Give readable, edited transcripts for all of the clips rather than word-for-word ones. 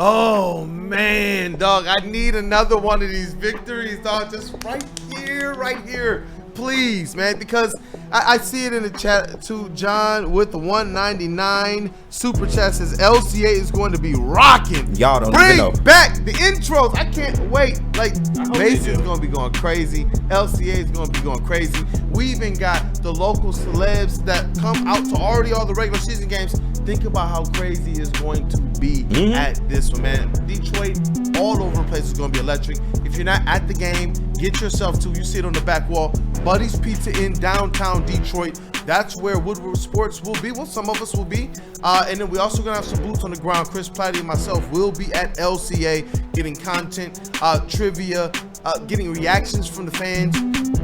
Oh, man, dog. I need another one of these victories, dog. Just right here. Please, man, because I see it in the chat too. John with the 199 super chat says LCA is going to be rocking. Y'all don't even know. Bring back the intros. I can't wait. Like, Mason's going to be going crazy. LCA is going to be going crazy. We even got the local celebs that come out to already all the regular season games. Think about how crazy it's going to be at this one, man. Detroit, all over the place is going to be electric. If you're not at the game, get yourself to. You see it on the back wall. Buddy's Pizza in downtown Detroit. That's where Woodward Sports will be. Well, some of us will be. And then we also going to have some boots on the ground. Chris Platty and myself will be at LCA getting content, trivia, getting reactions from the fans.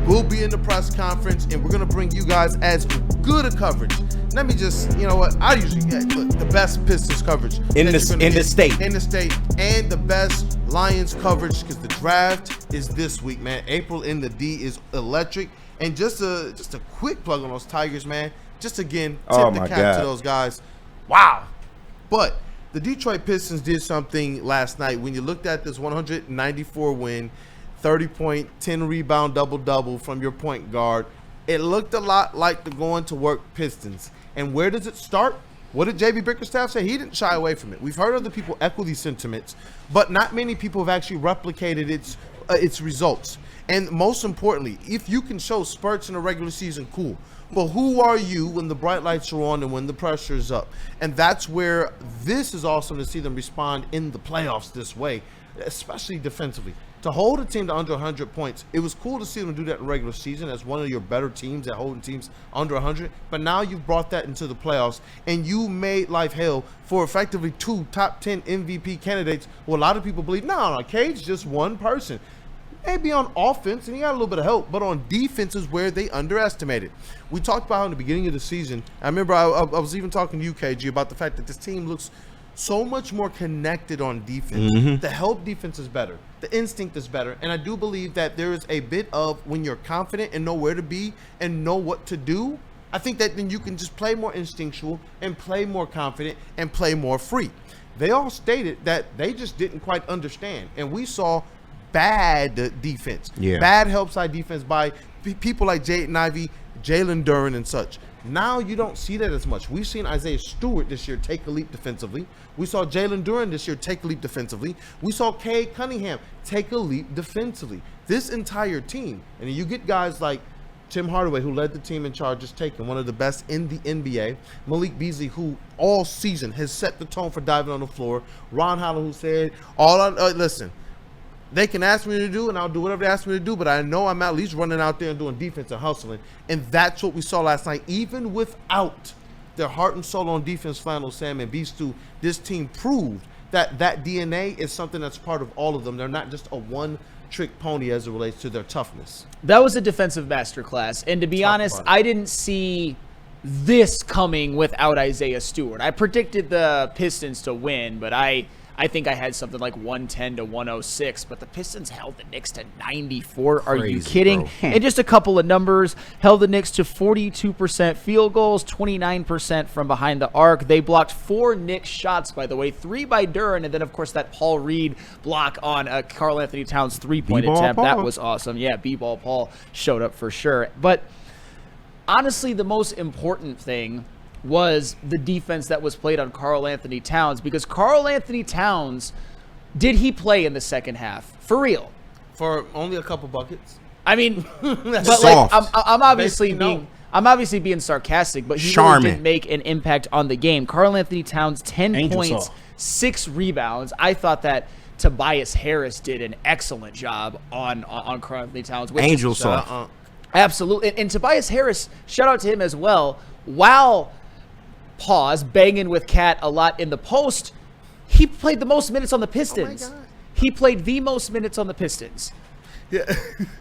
We'll be in the press conference, and we're going to bring you guys as good a coverage. Let me just, you know what? I usually get the best Pistons coverage in the state, and the best Lions coverage because the draft is this week, man. April in the D is electric, and just a quick plug on those Tigers, man. Just again, tip the cap to those guys. Wow, but the Detroit Pistons did something last night. When you looked at this 194 win, 30-point, 10-rebound double-double from your point guard, it looked a lot like the going to work Pistons. And where does it start? What did JB Bickerstaff say? He didn't shy away from it. We've heard other people echo these sentiments, but not many people have actually replicated its results. And most importantly, if you can show spurts in a regular season, cool. But who are you when the bright lights are on and when the pressure is up? And that's where this is awesome to see them respond in the playoffs this way, especially defensively. To hold a team to under 100 points, it was cool to see them do that in regular season as one of your better teams at holding teams under 100. But now you've brought that into the playoffs, and you made life hell for effectively 2 top 10 MVP candidates. Well, a lot of people believe, no, Cade's just one person. Maybe on offense, and he got a little bit of help, but on defense is where they underestimated. We talked about how in the beginning of the season, I remember I was even talking to you, KG, about the fact that this team looks so much more connected on defense. The help defense is better. The instinct is better. And I do believe that there is a bit of when you're confident and know where to be and know what to do, I think that then you can just play more instinctual and play more confident and play more free. They all stated that they just didn't quite understand. And we saw bad defense, bad help side defense by people like Jaden Ivey, Jalen Duren, and such. Now you don't see that as much. We've seen Isaiah Stewart this year take a leap defensively. We saw Jalen Duren this year take a leap defensively. We saw Cade Cunningham take a leap defensively. This entire team, and you get guys like Tim Hardaway, who led the team in charges taken, one of the best in the NBA. Malik Beasley, who all season has set the tone for diving on the floor. Ron Holland, who said, listen, they can ask me to do, and I'll do whatever they ask me to do, but I know I'm at least running out there and doing defense and hustling. And that's what we saw last night. Even without their heart and soul on defense, Flannel Sam and Beastu, this team proved that DNA is something that's part of all of them. They're not just a one-trick pony as it relates to their toughness. That was a defensive masterclass. And to be honest, I didn't see this coming without Isaiah Stewart. I predicted the Pistons to win, but I think I had something like 110 to 106, but the Pistons held the Knicks to 94. Are you kidding? And just a couple of numbers, held the Knicks to 42% field goals, 29% from behind the arc. They blocked 4 Knicks shots, by the way, 3 by Duren, and then, of course, that Paul Reed block on Karl Anthony Towns' three-point attempt. That was awesome. Yeah, B-Ball Paul showed up for sure. But honestly, the most important thing was the defense that was played on Karl Anthony Towns, because Karl Anthony Towns, did he play in the second half? For real? For only a couple buckets. I mean, but soft. Like, I'm obviously being sarcastic, but he really did make an impact on the game. Karl Anthony Towns, 10 points, 6 rebounds. I thought that Tobias Harris did an excellent job on Karl Anthony Towns. Angel soft. Absolutely. And Tobias Harris, shout out to him as well. While banging with Cat a lot in the post, he played the most minutes on the Pistons. Oh my God. He played the most minutes on the Pistons. Yeah.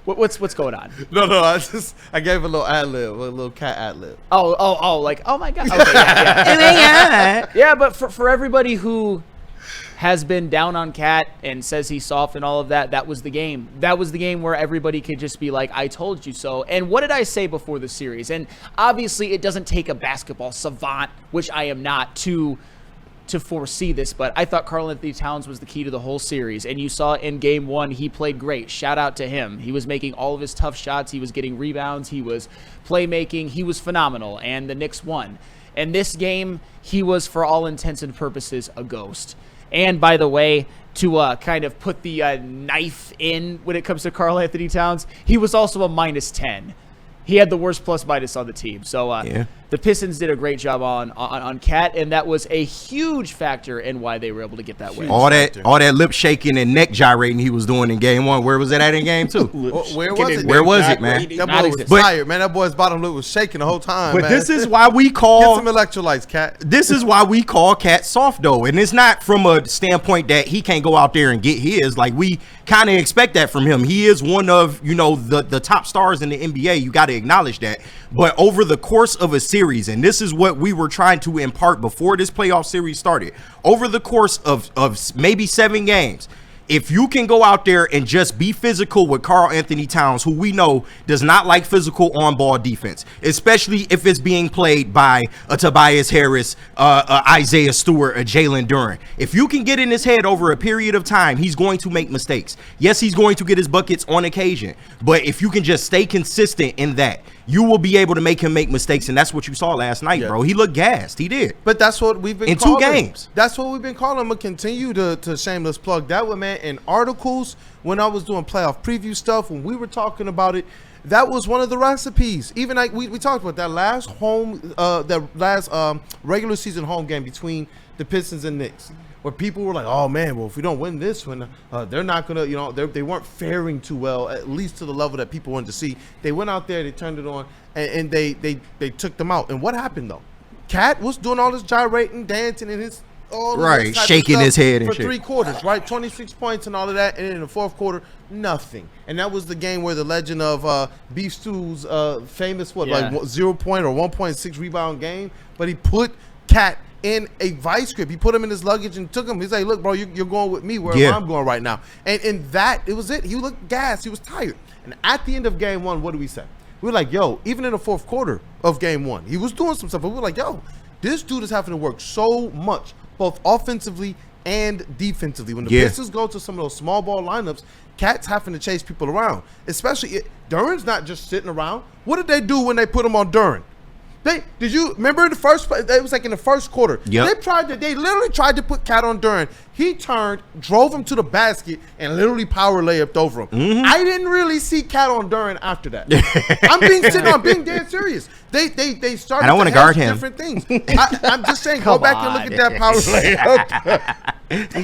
What's going on? No, I gave a little ad-lib, a little Cat ad-lib. Like, oh my God. Okay, yeah. Yeah, but for everybody who has been down on Cat and says he's soft and all of that, that was the game. That was the game where everybody could just be like, I told you so. And what did I say before the series? And obviously it doesn't take a basketball savant, which I am not, to to foresee this, but I thought Karl-Anthony Towns was the key to the whole series. And you saw in game 1, he played great. Shout out to him. He was making all of his tough shots. He was getting rebounds. He was playmaking. He was phenomenal. And the Knicks won. And this game, he was, for all intents and purposes, a ghost. And by the way, to kind of put the knife in when it comes to Karl-Anthony Towns, he was also a -10. He had the worst plus-minus on the team. So the Pistons did a great job on Cat, and that was a huge factor in why they were able to get that win. All that lip shaking and neck gyrating he was doing in game 1. Where was it at in game 2? Where was it? Where was it, man? That boy was tired, man. That boy's bottom lip was shaking the whole time. But man. this is why we call get some electrolytes, Cat. This is why we call Cat soft though, and it's not from a standpoint that he can't go out there and get his. Like we kind of expect that from him. He is one of the top stars in the NBA. You got to acknowledge that. But over the course of a series, and this is what we were trying to impart before this playoff series started, over the course of maybe 7 games, if you can go out there and just be physical with Karl-Anthony Towns, who we know does not like physical on-ball defense, especially if it's being played by a Tobias Harris, Isaiah Stewart, a Jalen Duren. If you can get in his head over a period of time, he's going to make mistakes. Yes, he's going to get his buckets on occasion, but if you can just stay consistent in that, you will be able to make him make mistakes, and that's what you saw last night, bro. He looked gassed. He did. But that's what we've been in calling. 2 games. That's what we've been calling. I'm going to continue to shameless plug that one, man. In articles, when I was doing playoff preview stuff, when we were talking about it, that was one of the recipes. Even like we talked about that last regular season home game between the Pistons and Knicks, where people were like, oh, man, well, if we don't win this one, they're not going to, they weren't faring too well, at least to the level that people wanted to see. They went out there, they turned it on, and they took them out. And what happened, though? Cat was doing all this gyrating, dancing, and his shaking his head and for shit. 3 quarters, right? 26 points and all of that, and in the 4th quarter, nothing. And that was the game where the legend of Beef Stew's famous, 0 point or 1.6 rebound game, but he put Cat in a vice grip. He put him in his luggage and took him. He's like, look, bro, you're going with me where I'm going right now. And in that, it was it. He looked gassed. He was tired. And at the end of game 1, what did we say? We were like, yo, even in the 4th quarter of game 1, he was doing some stuff. But we were like, yo, this dude is having to work so much, both offensively and defensively. When the Pistons go to some of those small ball lineups, Cat's having to chase people around. Especially, Duren's not just sitting around. What did they do when they put him on Duren? Did you remember in the first? It was like in the 1st quarter. Yep. They literally tried to put Cat on Duren. He turned, drove him to the basket, and literally power layupped over him. Mm-hmm. I didn't really see Cat on Duren after that. I'm being dead serious. They started. I don't want to guard him. Different things. I'm just saying, go back and look at that power layup.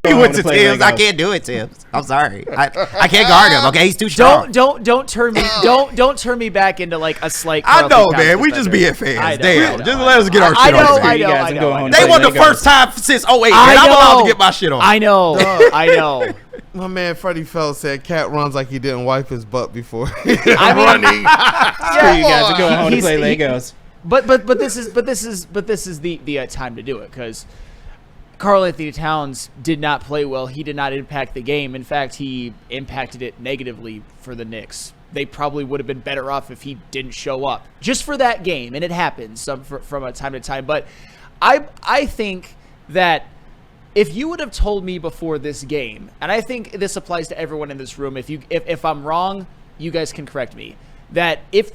He went to Tibbs. I can't do it, Tibbs. I'm sorry. I can't guard him. Okay, he's too strong. Don't turn me. Don't turn me back into like a slight. I know, man. We just being fans. Damn, just let us get our shit on. I know. They won the first time since 08. And I'm allowed to get my shit on. I know. My man Freddie Phelps said Cat runs like he didn't wipe his butt before. Running. You guys are going home to play Legos. But this is the time to do it, because Karl-Anthony Towns did not play well. He did not impact the game. In fact, he impacted it negatively for the Knicks. They probably would have been better off if he didn't show up just for that game, and it happens from a time to time. But I think that if you would have told me before this game, and I think this applies to everyone in this room, if I'm wrong, you guys can correct me, that if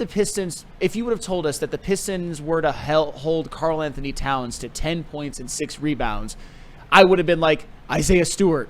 you would have told us that the Pistons were to hold Karl-Anthony Towns to 10 points and 6 rebounds, I would have been like, Isaiah Stewart.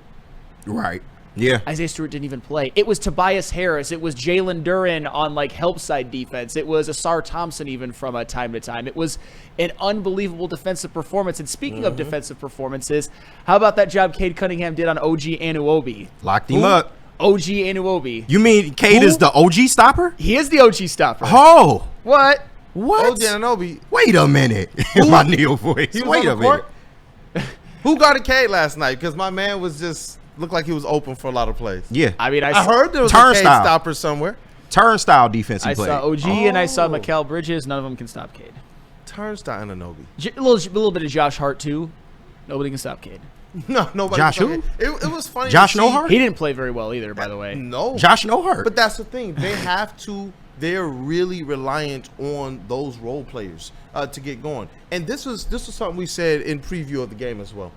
Right. Yeah. Isaiah Stewart didn't even play. It was Tobias Harris. It was Jalen Duren on like help side defense. It was Asar Thompson even from time to time. It was an unbelievable defensive performance. And speaking of defensive performances, how about that job Cade Cunningham did on OG Anunoby? Locked him up. OG Anunoby. You mean Cade is the OG stopper? He is the OG stopper. Oh. What? OG Anunoby. Wait a minute. My Neil voice. Wait a minute. Who guarded Cade last night? Because my man was just looked like he was open for a lot of plays. Yeah. I mean, I heard there was a Cade stopper somewhere. Turnstile defense he played. I saw OG and I saw Mikal Bridges. None of them can stop Cade. Turnstile and Anunoby. A little bit of Josh Hart too. Nobody can stop Cade. No, nobody. Josh who? It was funny. Josh Nohart? He didn't play very well either, by the way. No. Josh Nohart. But that's the thing. They have to. They're really reliant on those role players to get going. And this was something we said in preview of the game as well.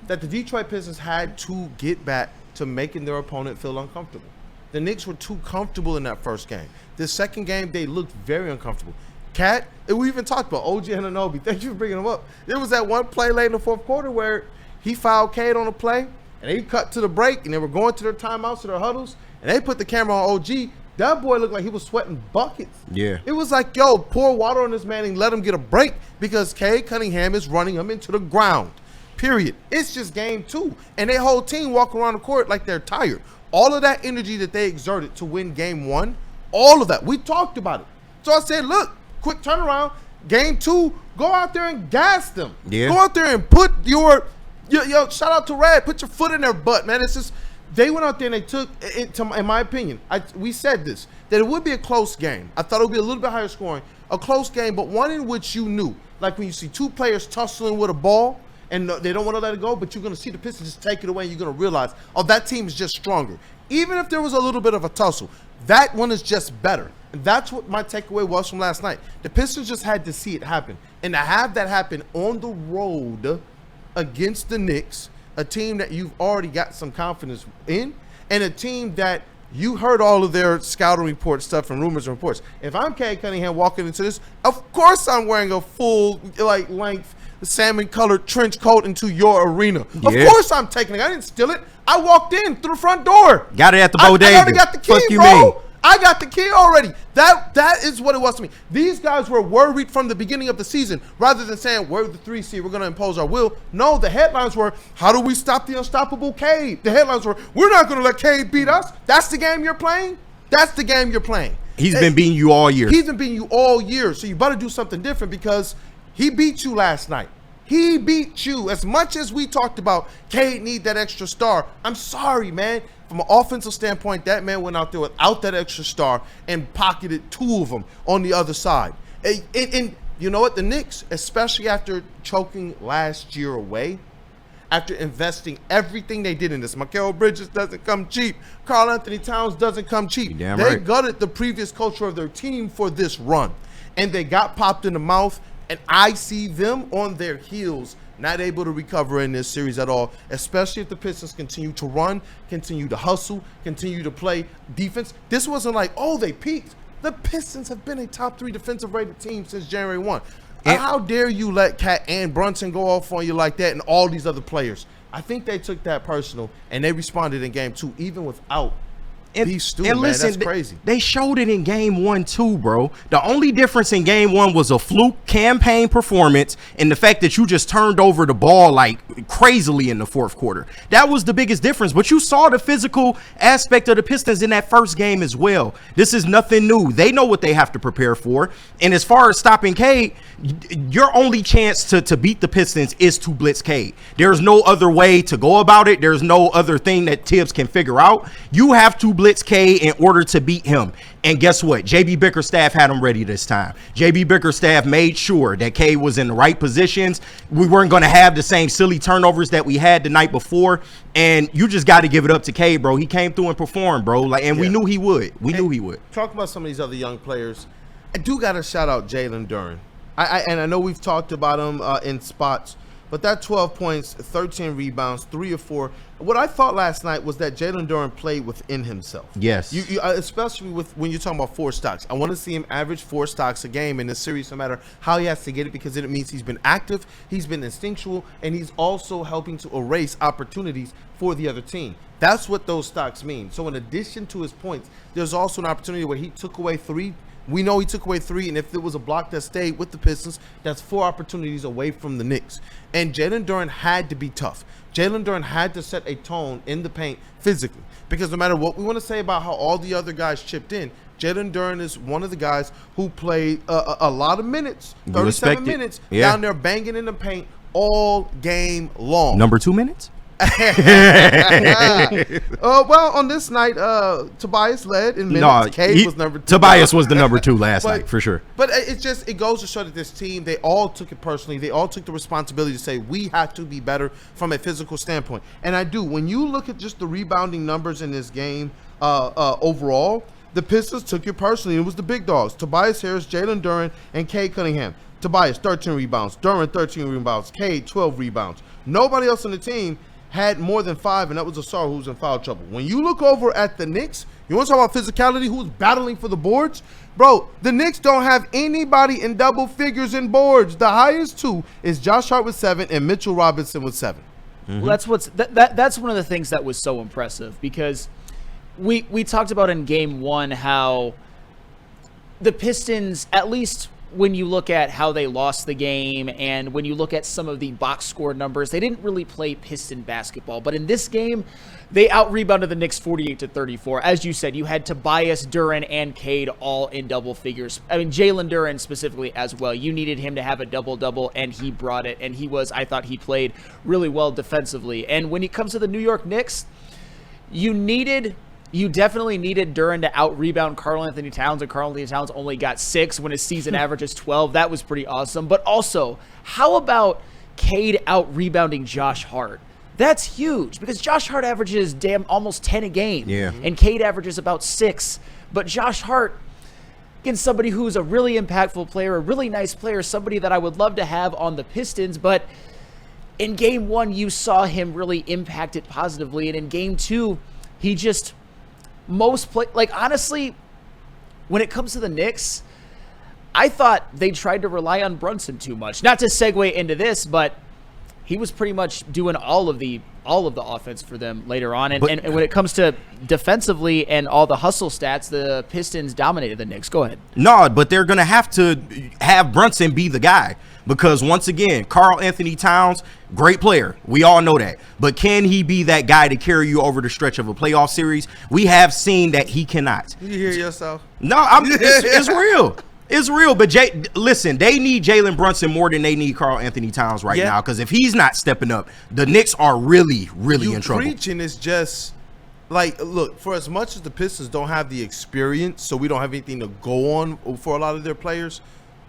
that the Detroit Pistons had to get back to making their opponent feel uncomfortable. The Knicks were too comfortable in that first game. The second game, they looked very uncomfortable. Cat, and we even talked about OG Anunoby. Thank you for bringing him up. There was that one play late in the fourth quarter where he fouled Cade on a play, and they cut to the break, and they were going to their timeouts, to their huddles, and they put the camera on OG. That boy looked like he was sweating buckets. Yeah. It was like, yo, pour water on this man and let him get a break because Cade Cunningham is running him into the ground. Period. It's just game 2. And their whole team walk around the court like they're tired. All of that energy that they exerted to win game 1, all of that, we talked about it. So I said, look, quick turnaround. Game 2, go out there and gas them. Yeah. Go out there and put your shout out to Red, put your foot in their butt, man. It's just, they went out there and they took it, in my opinion, we said this, that it would be a close game. I thought it would be a little bit higher scoring, a close game, but one in which you knew, like when you see two players tussling with a ball and they don't want to let it go, but you're going to see the Pistons just take it away and you're going to realize, oh, that team is just stronger. Even if there was a little bit of a tussle, that one is just better. And that's what my takeaway was from last night. The Pistons just had to see it happen. And to have that happen on the road against the Knicks, a team that you've already got some confidence in, and a team that you heard all of their scouting report stuff and rumors and reports. If I'm Cade Cunningham walking into this, of course I'm wearing a full length salmon-colored trench coat into your arena. Yeah. Of course I'm taking it. I didn't steal it. I walked in through the front door. Got it at the bodega. I already got the key, bro. I got the key already. That is what it was to me. These guys were worried from the beginning of the season, rather than saying, we're the 3 seed, we're going to impose our will. No, the headlines were, how do we stop the unstoppable Cade? The headlines were, we're not going to let Cade beat us. That's the game you're playing? That's the game you're playing. He's been beating you all year. He's been beating you all year, so you better do something different because he beat you last night. He beat you. As much as we talked about Cade need that extra star, I'm sorry, man. From an offensive standpoint, that man went out there without that extra star and pocketed 2 of them on the other side. And you know what? The Knicks, especially after choking last year away, after investing everything they did in this, Mikal Bridges doesn't come cheap. Karl Anthony Towns doesn't come cheap. They gutted the previous culture of their team for this run. And they got popped in the mouth. And I see them on their heels, not able to recover in this series at all, especially if the Pistons continue to run, continue to hustle, continue to play defense. This wasn't like, oh, they peaked. The Pistons have been a top 3 defensive rated team since January 1. And how dare you let Cat and Brunson go off on you like that and all these other players? I think they took that personal, and they responded in game 2, even without Listen, man, that's crazy. They showed it in game 1 too, bro. The only difference in game 1 was a fluke campaign performance and the fact that you just turned over the ball like crazily in the fourth quarter. That was the biggest difference. But you saw the physical aspect of the Pistons in that first game as well. This is nothing new. They know what they have to prepare for. And as far as stopping Cade, your only chance to beat the Pistons is to blitz Cade. There's no other way to go about it. There's no other thing that Tibbs can figure out. You have to blitz Cade in order to beat him. And guess what? JB Bickerstaff had him ready this time. JB Bickerstaff made sure that Cade was in the right positions. We weren't going to have the same silly turnovers that we had the night before. And you just got to give it up to Cade, bro. He came through and performed, bro. We knew he would. We knew he would. Talk about some of these other young players. I do got to shout out Jalen Duren. And I know we've talked about him in spots, but that 12 points, 13 rebounds, 3 of 4. What I thought last night was that Jalen Duren played within himself. Yes. You especially when you're talking about 4 stocks. I want to see him average 4 stocks a game in this series, no matter how he has to get it, because it means he's been active, he's been instinctual, and he's also helping to erase opportunities for the other team. That's what those stocks mean. So in addition to his points, there's also an opportunity where he took away 3. We know he took away 3, and if it was a block that stayed with the Pistons, that's 4 opportunities away from the Knicks. And Jalen Duren had to be tough. Jalen Duren had to set a tone in the paint physically, because no matter what we want to say about how all the other guys chipped in, Jalen Duren is one of the guys who played a lot of minutes, 37 minutes, down there banging in the paint all game long. Number 2 minutes? Well, on this night, Tobias led in minutes. Cade was number 2. Tobias was the number 2 last night, for sure. But it goes to show that this team, they all took it personally. They all took the responsibility to say, we have to be better from a physical standpoint. And I do. When you look at just the rebounding numbers in this game overall, the Pistons took it personally. It was the big dogs: Tobias Harris, Jalen Duren, and Cade Cunningham. Tobias, 13 rebounds. Duren, 13 rebounds. Cade, 12 rebounds. Nobody else on the team had more than 5, and that was Asar, who was in foul trouble. When you look over at the Knicks, you want to talk about physicality, who's battling for the boards? Bro, the Knicks don't have anybody in double figures in boards. The highest 2 is Josh Hart with 7 and Mitchell Robinson with 7. Well, that's one of the things that was so impressive, because we talked about in game 1 how the Pistons, at least when you look at how they lost the game and when you look at some of the box score numbers, they didn't really play Piston basketball. But in this game, they out-rebounded the Knicks 48-34. As you said, you had Tobias, Duren, and Cade all in double figures. I mean, Jalen Duren specifically as well. You needed him to have a double-double, and he brought it. And I thought he played really well defensively. And when it comes to the New York Knicks, you definitely needed Duren to out-rebound Karl-Anthony Towns, and Karl-Anthony Towns only got 6 when his season average is 12. That was pretty awesome. But also, how about Cade out-rebounding Josh Hart? That's huge, because Josh Hart averages almost 10 a game, and Cade averages about 6. But Josh Hart, again, somebody who's a really impactful player, a really nice player, somebody that I would love to have on the Pistons, but in game 1, you saw him really impact it positively, and in game 2, he just... honestly, when it comes to the Knicks, I thought they tried to rely on Brunson too much. Not to segue into this, but he was pretty much doing all of the offense for them later on. And when it comes to defensively and all the hustle stats, the Pistons dominated the Knicks. Go ahead. No, but they're going to have Brunson be the guy. Because once again, Karl-Anthony Towns, great player. We all know that. But can he be that guy to carry you over the stretch of a playoff series? We have seen that he cannot. You hear yourself? No, it's real. It's real. But listen, they need Jalen Brunson more than they need Karl-Anthony Towns right now. Because if he's not stepping up, the Knicks are really, really in trouble. Preaching is just like, look, for as much as the Pistons don't have the experience, so we don't have anything to go on for a lot of their players,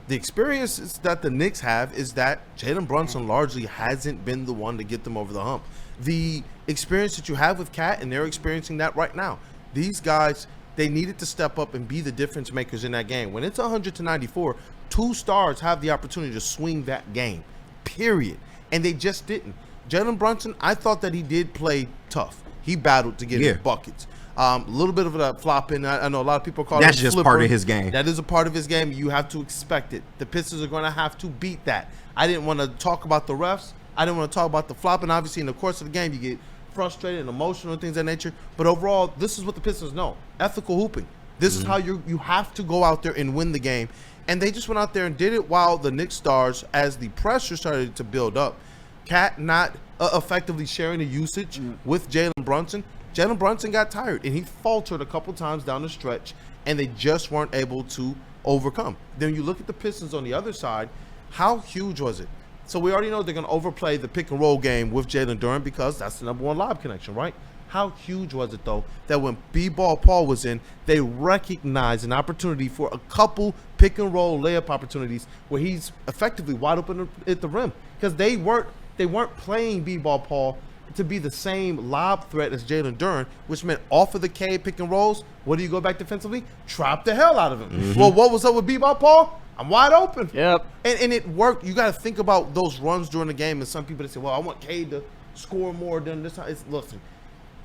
the experience that the Knicks have is that Jalen Brunson largely hasn't been the one to get them over the hump. The experience that you have with Cat, and they're experiencing that right now. These guys, they needed to step up and be the difference makers in that game. When it's 100-94, 2 stars have the opportunity to swing that game, period. And they just didn't. Jalen Brunson, I thought that he did play tough. He battled to get his buckets. A little bit of a flopping. I know a lot of people call that's it just flipper. Part of his game. That is a part of his game. You have to expect it. The Pistons are going to have to beat that. I didn't want to talk about the refs. I didn't want to talk about the flopping. Obviously, in the course of the game, you get frustrated and emotional and things of that nature. But overall, this is what the Pistons know. Ethical hooping. This is how you have to go out there and win the game. And they just went out there and did it while the Knicks stars, as the pressure started to build up, Cat not effectively sharing the usage with Jalen Brunson. Jalen Brunson got tired, and he faltered a couple times down the stretch, and they just weren't able to overcome. Then you look at the Pistons on the other side. How huge was it? So we already know they're going to overplay the pick-and-roll game with Jalen Duren because that's the number 1 lob connection, right? How huge was it, though, that when B-Ball Paul was in, they recognized an opportunity for a couple pick-and-roll layup opportunities where he's effectively wide open at the rim because they weren't playing B-Ball Paul to be the same lob threat as Jalen Duren, which meant off of the Cade pick and rolls, what do you go back defensively? Trap the hell out of him. Well, what was up with B-Ball Paul? I'm wide open. Yep. And it worked. You got to think about those runs during the game, and some people that say, well, I want Cade to score more than this time. Listen,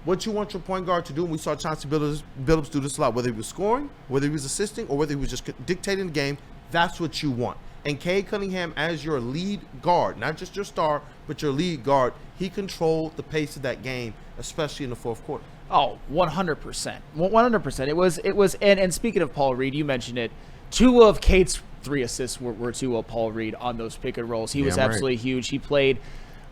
what you want your point guard to do, and we saw Chauncey Billups do this a lot, whether he was scoring, whether he was assisting, or whether he was just dictating the game, that's what you want. And Cade Cunningham as your lead guard, not just your star, but your lead guard, he controlled the pace of that game, especially in the fourth quarter. Oh, 100%. 100%. It was and speaking of Paul Reed, you mentioned it. 2 of Cade's 3 assists were to Paul Reed on those pick and rolls. He was absolutely huge. He played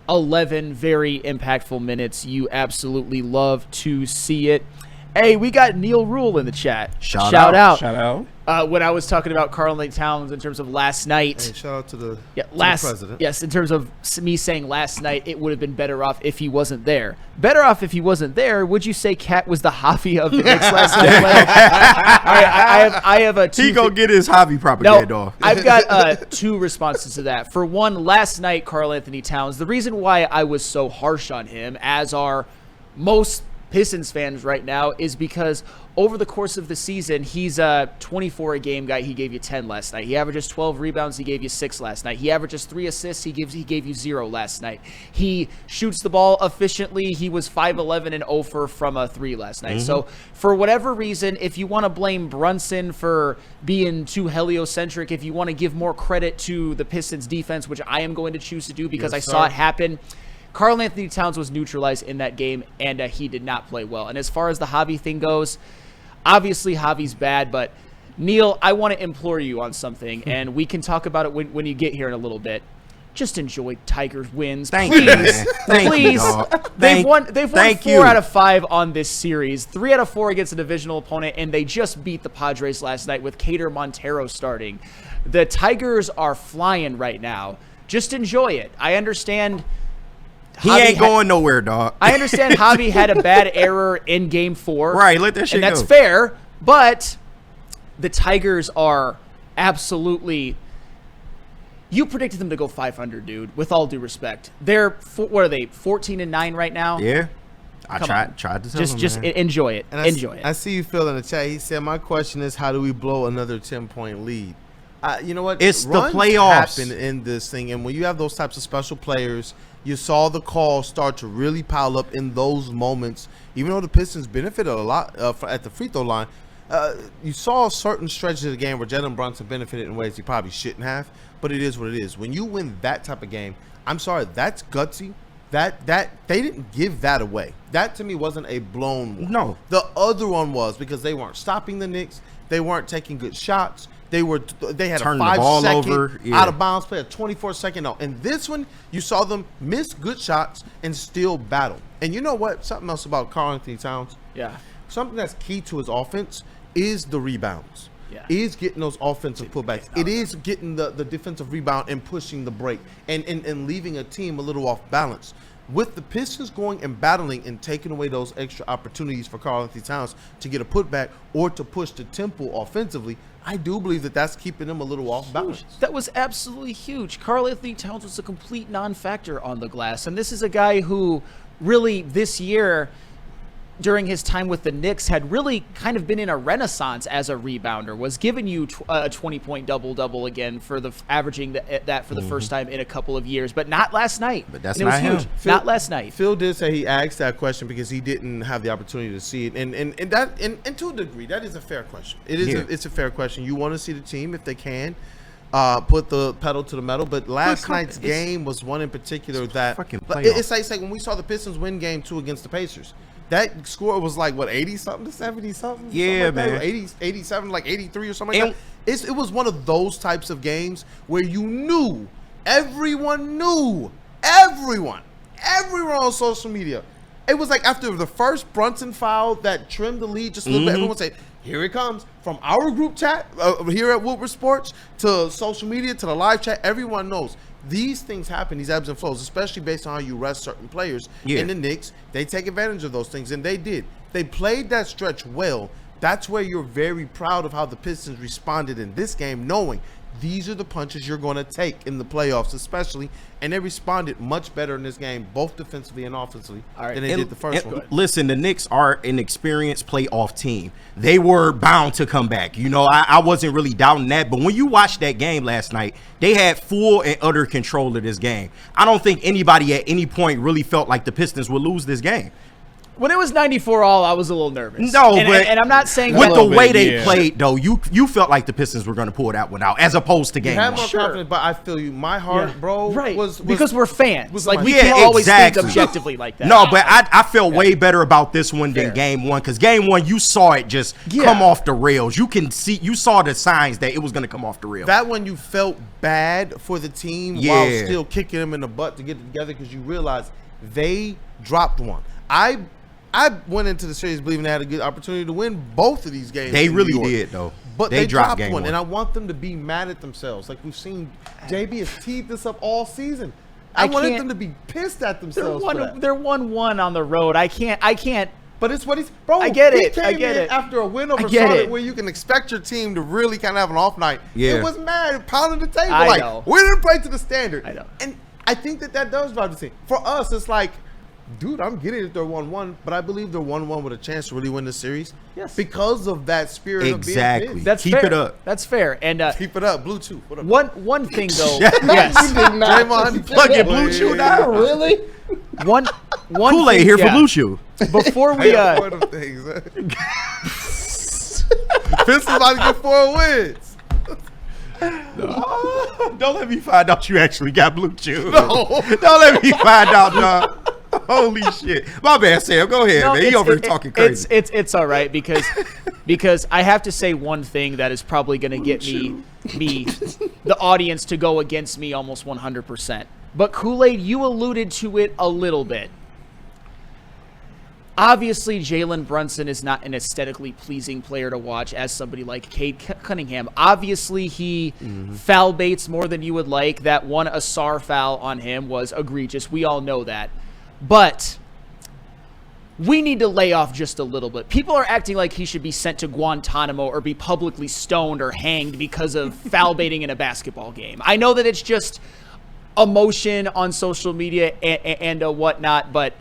11 very impactful minutes. You absolutely love to see it. Hey, we got Neil Rule in the chat. Shout out. Shout out. When I was talking about Karl-Anthony Towns in terms of last night. Hey, shout out to the president. Yes, in terms of me saying last night, it would have been better off if he wasn't there. Better off if he wasn't there. Would you say Cat was the Javi of the Knicks last night? I have a 2. He gonna get his Javi propaganda off. I've got 2 responses to that. For one, last night, Karl-Anthony Towns. The reason why I was so harsh on him, as are most Pistons fans right now is because over the course of the season, he's a 24 a game guy. He gave you 10 last night. He averages 12 rebounds. He gave you 6 last night. He averages 3 assists. He gave you 0 last night. He shoots the ball efficiently. He was 5-11 and 0 from a 3 last night. So for whatever reason, if you want to blame Brunson for being too heliocentric, if you want to give more credit to the Pistons defense, which I am going to choose to do because I saw it happen, Karl-Anthony Towns was neutralized in that game, and he did not play well. And as far as the Javi thing goes, obviously Javi's bad, but Neil, I want to implore you on something, and we can talk about it when you get here in a little bit. Just enjoy Tigers wins. Thank you, man. Thank Please. you, dog. They've won 4 out of 5 on this series, 3 out of 4 against a divisional opponent, and they just beat the Padres last night with Cader Montero starting. The Tigers are flying right now. Just enjoy it. I understand. He ain't going nowhere, dog. I understand Javi had a bad error in Game 4. Right, let that shit go. And that's fair, but the Tigers are absolutely... You predicted them to go 500, dude, with all due respect. They're, what are they, 14-9 right now? Yeah. I tried to tell him, Just man. enjoy it. Enjoy it. I see you, Phil, in the chat. He said, my question is, how do we blow another 10-point lead? You know what? It's the Runs playoffs. happen in this thing, and when you have those types of special players, you saw the calls start to really pile up in those moments. Even though the Pistons benefited a lot at the free throw line, you saw certain stretches of the game where Jalen Brunson benefited in ways he probably shouldn't have. But it is what it is. When you win that type of game, I'm sorry, that's gutsy. That they didn't give that away. That to me wasn't a blown one. No. The other one was because they weren't stopping the Knicks. They weren't taking good shots. They had Turn a 5-second yeah. out of bounds play, a 24-second no. And this one, you saw them miss good shots and still battle. And you know what? Something else about Karl-Anthony Towns. Yeah. Something that's key to his offense is the rebounds. Yeah. Is getting those offensive putbacks. It is getting the defensive rebound and pushing the break and leaving a team a little off balance. With the Pistons going and battling and taking away those extra opportunities for Karl-Anthony Towns to get a putback or to push the tempo offensively, I do believe that that's keeping them a little off balance. That was absolutely huge. Karl-Anthony Towns was a complete non-factor on the glass. And this is a guy who really this year, during his time with the Knicks, had really kind of been in a renaissance as a rebounder, was giving you a 20-point double-double again for the averaging that for the first time in a couple of years, but not last night. But that's and it was not huge. him. Not last night. Phil did say he asked that question because he didn't have the opportunity to see it, and to a degree, that is a fair question. It is it's a fair question. You want to see the team if they can put the pedal to the metal, but last night's game was one in particular that it's like when we saw the Pistons win Game 2 against the Pacers. That score was like, what, 80-something to 70-something? Yeah, like man. 80, 87, like 83 or something like that. It was one of those types of games where you knew, everyone on social media. It was like after the first Brunson foul that trimmed the lead just a little bit, everyone would say, here it comes. From our group chat here at Woodward Sports to social media to the live chat, everyone knows. These things happen, these ebbs and flows, especially based on how you rest certain players. In the Knicks, they take advantage of those things, and they did. They played that stretch well. That's where you're very proud of how the Pistons responded in this game, knowing these are the punches you're going to take in the playoffs, especially, and they responded much better in this game, both defensively and offensively, than they did the first one. Listen, the Knicks are an experienced playoff team. They were bound to come back. You know, I wasn't really doubting that, but when you watched that game last night, they had full and utter control of this game. I don't think anybody at any point really felt like the Pistons would lose this game. When it was 94-all, I was a little nervous. No, and I'm not saying with that the way they played, though, you felt like the Pistons were going to pull that one out, as opposed to game one. one. More confidence, but I feel you. My heart, bro, was because we're fans. Was like we can't always think objectively like that. No, but I felt way better about this one than game one, because game one you saw it just come off the rails. You saw the signs that it was going to come off the rails. That one you felt bad for the team while still kicking them in the butt to get it together because you realized they dropped one. I went into the series believing they had a good opportunity to win both of these games. They really did, though. But they dropped one, and I want them to be mad at themselves. Like we've seen, JB has teed this up all season. I wanted them to be pissed at themselves. They're 1-1 on the road. I can't. But it's what he's. Bro, I get it. I get it. After a win over Charlotte, where you can expect your team to really kind of have an off night. Yeah. It was mad, pounding the table. I know. We didn't play to the standard. I know. And I think that does drive the team. For us, it's like, dude, I'm getting it. They're 1-1, but I believe they're 1-1 with a chance to really win the series. Yes. Because of that spirit Exactly. of being That's Keep fair. it up. That's fair. And keep it up, Blue Chew. What up? one thing though, yes, Draymond, Plug it, Blue Chew now. Really? one Kool-Aid thing- here yeah. for Blue Chew. Before we One of them things. Pistons about to get 4 wins. Don't let me find out you actually got Blue Chew. No. Don't let me find out, dog. Holy shit. My bad, Sam. Go ahead, man. He over here talking crazy. It's all right because I have to say one thing that is probably going to get me the audience to go against me almost 100%. But Kool-Aid, you alluded to it a little bit. Obviously, Jalen Brunson is not an aesthetically pleasing player to watch as somebody like Cade Cunningham. Obviously, he foul baits more than you would like. That one Asar foul on him was egregious. We all know that. But we need to lay off just a little bit. People are acting like he should be sent to Guantanamo or be publicly stoned or hanged because of foul baiting in a basketball game. I know that it's just emotion on social media and whatnot, but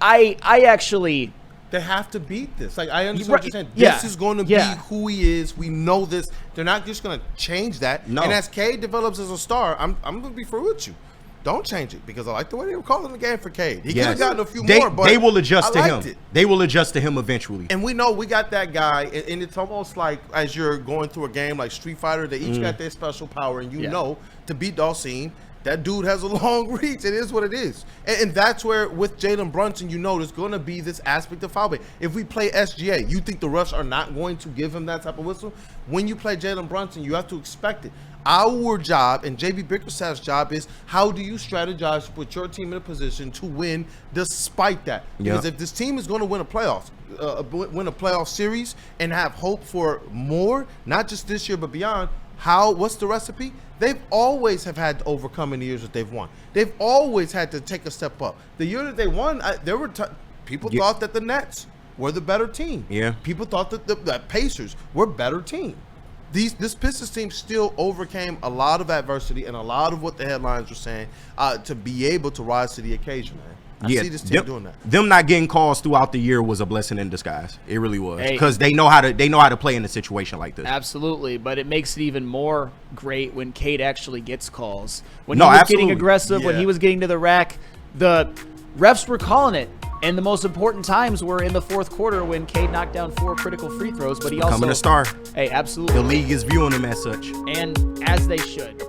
I actually... They have to beat this. Like, I understand Right, what you're saying. yeah, This is going to yeah. be who he is. We know this. They're not just going to change that. No. And as Cade develops as a star, I'm going to be fair with you. Don't change it because I like the way they were calling the game for Cade. He could have gotten a few more, but they will adjust I to liked him. it. They will adjust to him eventually. And we know we got that guy, and it's almost like as you're going through a game like Street Fighter, they each got their special power, and you know to beat Dawson, that dude has a long reach. It is what it is. And that's where with Jalen Brunson, you know there's going to be this aspect of foul bait. If we play SGA, you think the refs are not going to give him that type of whistle? When you play Jalen Brunson, you have to expect it. Our job and JB Bickerstaff's job is how do you strategize to put your team in a position to win despite that? Because if this team is going to win a playoff series and have hope for more, not just this year but beyond, what's the recipe? They've always have had to overcome in the years that they've won. They've always had to take a step up. The year that they won, people thought that the Nets were the better team. Yeah. People thought that the Pacers were a better team. This Pistons team still overcame a lot of adversity and a lot of what the headlines were saying to be able to rise to the occasion, man. I see this team doing that. Them not getting calls throughout the year was a blessing in disguise. It really was, Hey. because they know how to play in a situation like this. Absolutely, but it makes it even more great when Cade actually gets calls. When No, he was absolutely. getting aggressive, when Yeah. he was getting to the rack, the refs were calling it. And the most important times were in the fourth quarter when Cade knocked down 4 critical free throws, but he also... Becoming a star. Hey, absolutely. The league is viewing him as such. And as they should.